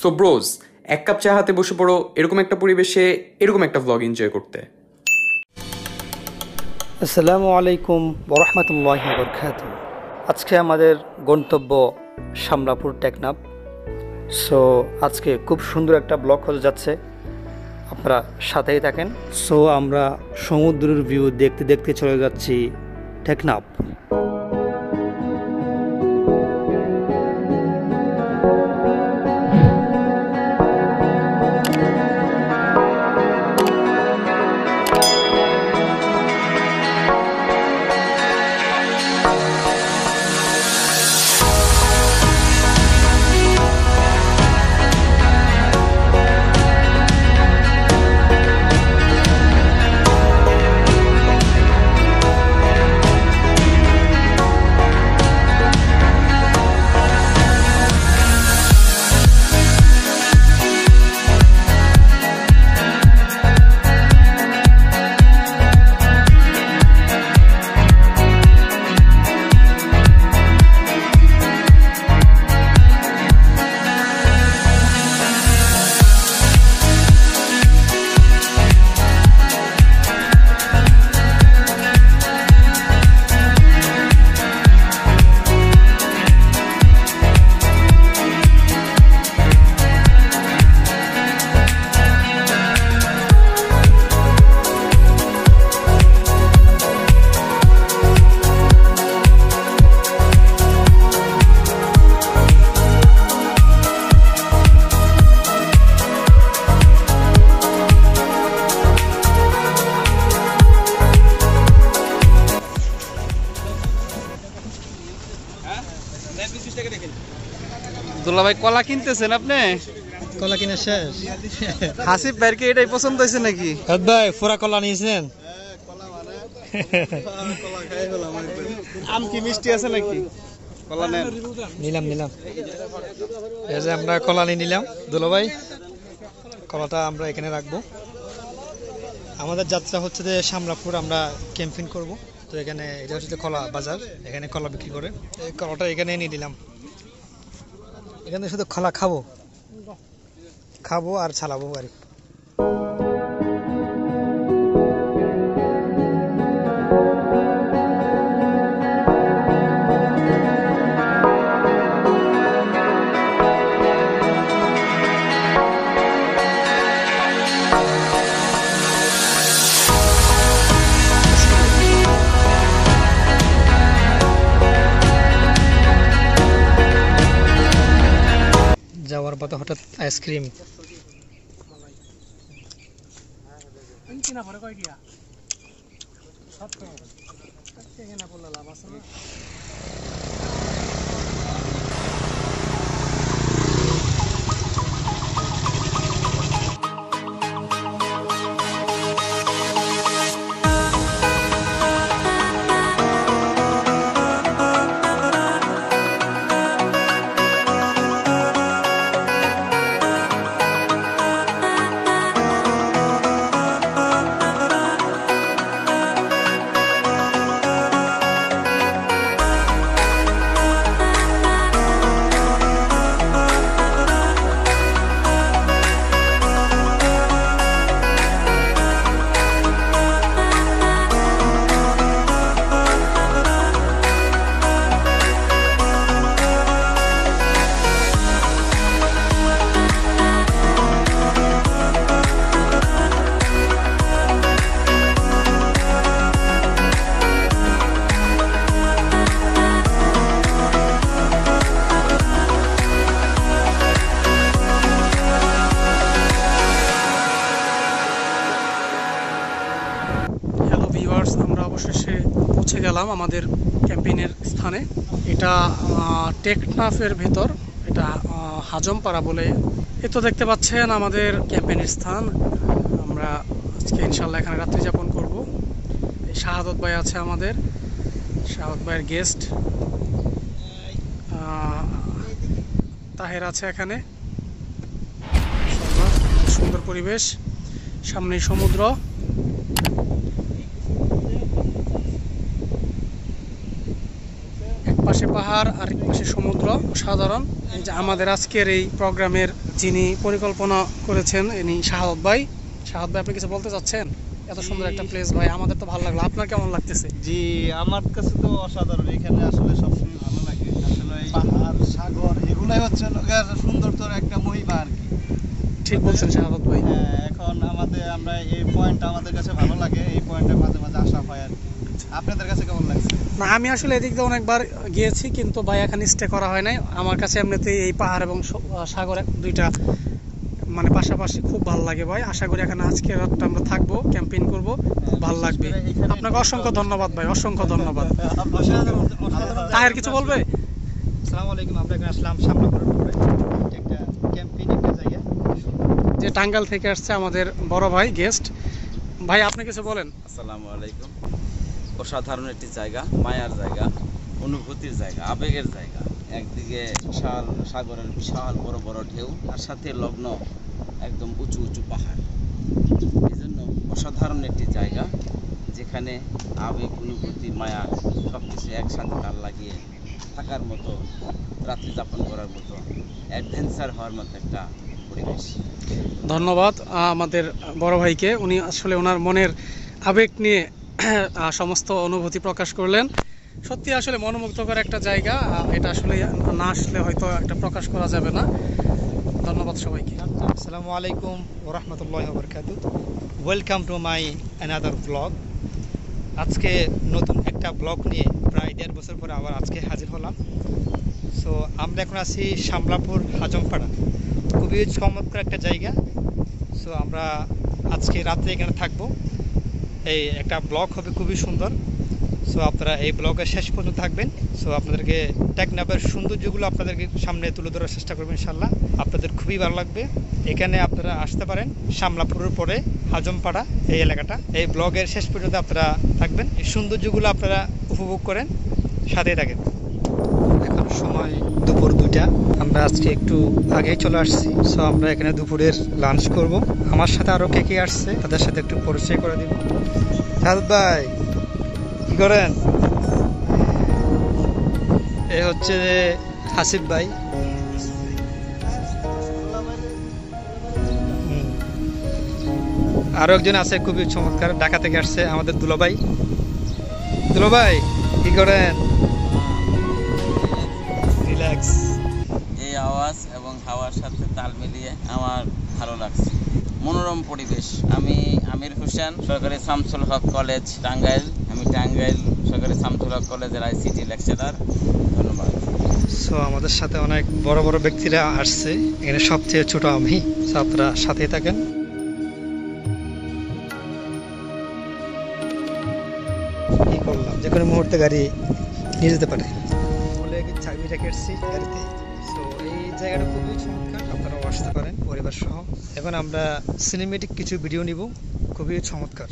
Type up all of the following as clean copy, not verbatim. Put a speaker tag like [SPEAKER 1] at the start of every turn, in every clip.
[SPEAKER 1] So Broz, এক cup চা হাতে বসে পড়ো এরকম একটা পরিবেশে এরকম একটা ভ্লগ এনজয় করতে।
[SPEAKER 2] আসসালামু আলাইকুম ওয়া রাহমাতুল্লাহি ওয়া বারাকাতুহু। আজকে আমাদের গন্তব্য শামলাপুর টেকনাফ। সো আজকে খুব সুন্দর একটা ব্লগ হতে যাচ্ছে, আপনারা সাথেই থাকেন। সো আমরা সমুদ্রের ভিউ দেখতে দেখতে চলে যাচ্ছি টেকনাফ।
[SPEAKER 3] দুলা ভাই কলা কিনতেছেন আপনি?
[SPEAKER 2] কলা কিনে শেষ।
[SPEAKER 3] হাসিব ভাইয়ের কি এটাই পছন্দ হয়েছে নাকি?
[SPEAKER 2] ভাই পুরা কলা নিয়েছেন?
[SPEAKER 3] আম কি মিষ্টি আছে নাকি? কলা নেন।
[SPEAKER 2] নিলাম এই যে আমরা কলা নিয়ে নিলাম। দুলা ভাই কলাটা আমরা এখানে রাখবো। আমাদের যাত্রা হচ্ছে যে শামলাপুর, আমরা ক্যাম্পিং করব। তো এখানে এটা হচ্ছে যে কলা বাজার, এখানে কলা বিক্রি করে। এই কলাটা এখানে নিয়ে নিলাম। এখানে শুধু কলা খাবো আর ছালাবো আর যাওয়ার পথে হঠাৎ আইসক্রিম।
[SPEAKER 4] আমরা অবশেষে পৌঁছে গেলাম আমাদের ক্যাম্পেইনের স্থানে। এটা টেকনাফের ভেতর, এটা হাজমপাড়া বলে। এ তো দেখতে পাচ্ছেন আমাদের ক্যাম্পেইনের স্থান। আমরা আজকে ইনশাল্লাহ এখানে রাত্রি যাপন করব। এই শাহাদত ভাই আছে আমাদের, শাহাদত ভাইয়ের গেস্ট। তাহের আছে এখানে। সুন্দর পরিবেশ, সামনেই সমুদ্র। এক পাশে পাহাড় আর এক পাশে সমুদ্র, সাধারণ। এই যে আমাদের আজকের এই প্রোগ্রামের যিনি পরিকল্পনা করেছেন ইনি শাহাদত ভাই। শাহাদত ভাই, আপনি কিছু বলতে চাচ্ছেন? এত সুন্দর একটা প্লেস ভাই, আমাদের তো ভালো লাগলো, আপনার কেমন লাগতেছে?
[SPEAKER 3] জি, আমার কাছে তো অসাধারণ। এখানে আসলে সবসময় ভালো লাগে। আসলে এই পাহাড়, সাগর এগুলাই হচ্ছে সুন্দরতর একটা মহিমা আর কি।
[SPEAKER 4] ঠিক বলছেন শাহাদত ভাই।
[SPEAKER 3] এখন আমরা এই পয়েন্টটা আমাদের কাছে ভালো লাগে, এই পয়েন্টে মাঝে মাঝে আসা হয় আর কি। আপনাদের কাছে কেমন লাগছে?
[SPEAKER 4] না, আমি আসলে এদিক দিয়ে অনেকবার গিয়েছি, কিন্তু ভাই এখানে স্টে করা হয় নাই। আমার কাছে এমনিতেই এই পাহাড় এবং সাগর দুইটা মানে পাশাপাশি খুব ভালো লাগে ভাই। আশা করি এখানে আজকে রাতটা আমরা থাকবো, ক্যাম্পেইন করবো, খুব ভালো লাগবে। আপনাকে অসংখ্য ধন্যবাদ ভাই, অসংখ্য ধন্যবাদ। তাহের কিছু বলবে?
[SPEAKER 2] আসসালামু আলাইকুম। আমরা এখানে আসলাম শামলাপুরের উপরে, একটা ক্যাম্পিং একটা জায়গা,
[SPEAKER 4] যে টাঙ্গাইল থেকে আসছে আমাদের বড় ভাই গেস্ট। ভাই আপনি কিছু বলেন।
[SPEAKER 5] আসসালামু আলাইকুম। অসাধারণ একটি জায়গা, মায়ার জায়গা, অনুভূতির জায়গা, আবেগের জায়গা। একদিকে বিশাল সাগরের বিশাল বড় বড় ঢেউ, তার সাথে লগ্ন একদম উঁচু উঁচু পাহাড়। এই জন্য অসাধারণ একটি জায়গা, যেখানে আবেগ, অনুভূতি, মায়া সব কিছু একসাথে তাল লাগিয়ে থাকার মতো, রাত্রি যাপন করার মতো, অ্যাডভেঞ্চার হওয়ার মতো একটা পরিবেশ।
[SPEAKER 4] ধন্যবাদ আমাদের বড় ভাইকে, উনি আসলে ওনার মনের আবেগ নিয়ে সমস্ত অনুভূতি প্রকাশ করলেন। সত্যি আসলে মনোমুগ্ধকর একটা জায়গা, এটা আসলে না আসলে হয়তো একটা প্রকাশ করা যাবে না। ধন্যবাদ সবাইকে।
[SPEAKER 2] আসসালামু আলাইকুম ওয়া রাহমাতুল্লাহি ওয়া বারাকাতুহু। Welcome to my another blog. আজকে নতুন একটা ব্লগ নিয়ে প্রায় 1.5 বছর পরে আবার আজকে হাজির হলাম। সো আমরা এখন আছি শামলাপুর হাজমপাড়া, খুবই চমৎকার একটা জায়গা। সো আমরা আজকে রাত্রে এখানে থাকবো। এই একটা ব্লগ হবে খুবই সুন্দর। সো আপনারা এই ব্লগের শেষ পর্যন্ত থাকবেন। সো আপনাদেরকে টেকনাফের সৌন্দর্যগুলো আপনাদেরকে সামনে তুলে ধরার চেষ্টা করবেন ইনশাল্লাহ। আপনাদের খুবই ভালো লাগবে। এখানে আপনারা আসতে পারেন, শামলাপুরের পরে হাজমপাড়া এই এলাকাটা। এই ব্লগের শেষ পর্যন্ত আপনারা থাকবেন, এই সৌন্দর্যগুলো আপনারা উপভোগ করেন, সাথেই থাকেন। এখন সময় দুপুর 2টা। আমরা আজকে একটু আগেই চলে আসছি। সো আমরা এখানে দুপুরের লাঞ্চ করব। আমার সাথে আরও কে কে আসছে তাদের সাথে একটু পরিচয় করে দিব। শাহাদত ভাই কি করেন? এ হচ্ছে হাসিব ভাই। আরো একজন আছে খুবই চমৎকার, ঢাকা থেকে আসছে, আমাদের দুলাভাই। দুলাভাই কি করেন? রিল্যাক্স।
[SPEAKER 5] এই আওয়াজ এবং হাওয়ার সাথে তাল মিলিয়ে আমার ভালো লাগছে, মনোরম পরিবেশ। আমি আমির হোসেন, সরকারি শামসুল হক কলেজ টাঙ্গাইল। আমি টাঙ্গাইল সরকারি শামসুল হক কলেজের আইসিটি লেকচারার। ধন্যবাদ।
[SPEAKER 2] সো আমাদের সাথে অনেক বড় বড় ব্যক্তিরা আসছে, এখানে সবচেয়ে ছোট আমি। সো আপনারা সাথেই থাকেন। কি করলাম, যে কোনো মুহূর্তে গাড়ি নিয়ে যেতে পারে বলে চাবি রেখে এসেছি গাড়িতে। সো এই জায়গাটা খুবই চমৎকার, আপনারাও আসতে পারেন পরিবার সহ। এখন আমরা সিনেমেটিক কিছু ভিডিও নিব, খুবই চমৎকার।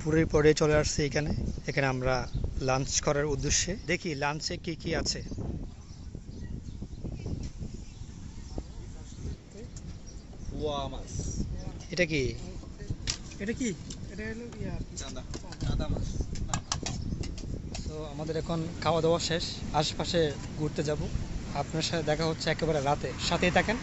[SPEAKER 2] দুপুরের পরে চলে আসছি এখানে আমরা লাঞ্চ করার উদ্দেশ্যে। দেখি লাঞ্চে কি কি আছে। এটা কি?
[SPEAKER 4] এটা কি? এটা হলো
[SPEAKER 3] চাঁদা মাছ।
[SPEAKER 2] তো আমাদের এখন খাওয়া দাওয়া শেষ, আশপাশে ঘুরতে যাব। আপনার সাথে দেখা হচ্ছে একেবারে রাতে, সাথেই থাকেন।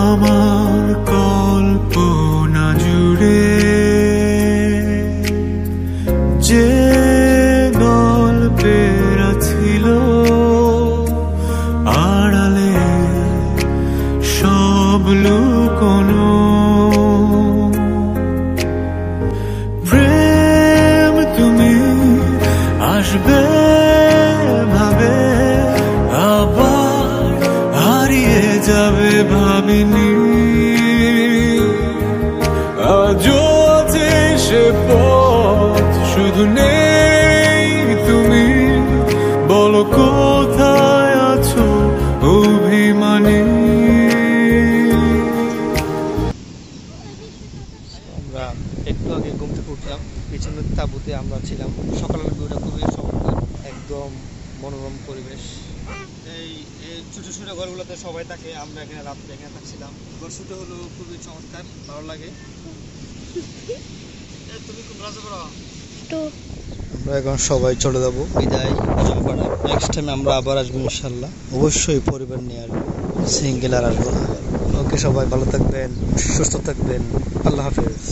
[SPEAKER 6] আমার কল্পনা জুড়ে যে গল্পের ছিল আড়ালে সব লুকোনো, প্রেম তুমি আসবে ভাবে আবার হারিয়ে যাবে ভাবিনি। আজও আছে সে পথ, শুধু নেই তুমি। বলো কোথায় আছো অভিমানী।
[SPEAKER 2] আমরা একটু আগে ঘুম থেকে উঠলাম, পিছনের তাঁবুতে আমরা ছিলাম। সকালের ভিউটা খুবই চমৎকার, একদম মনোরম পরিবেশ। এই ছোটো ছোটো ঘরগুলোতে সবাই থাকে, আমরা এখানে রাত্রে এখানে থাকছিলাম। ঘরটা হলো খুবই চমৎকার, ভালো লাগে। তুমি খুব রাজা করো। আমরা এখন সবাই চলে যাবো, বিদায় আজমপাড়া। নেক্সট টাইম আমরা আবার আসবো ইনশাল্লাহ, অবশ্যই পরিবার নিয়ে আসবো, সিঙ্গেল আর আসবো না। ওকে, সবাই ভালো থাকবেন, সুস্থ থাকবেন, আল্লাহ হাফেজ।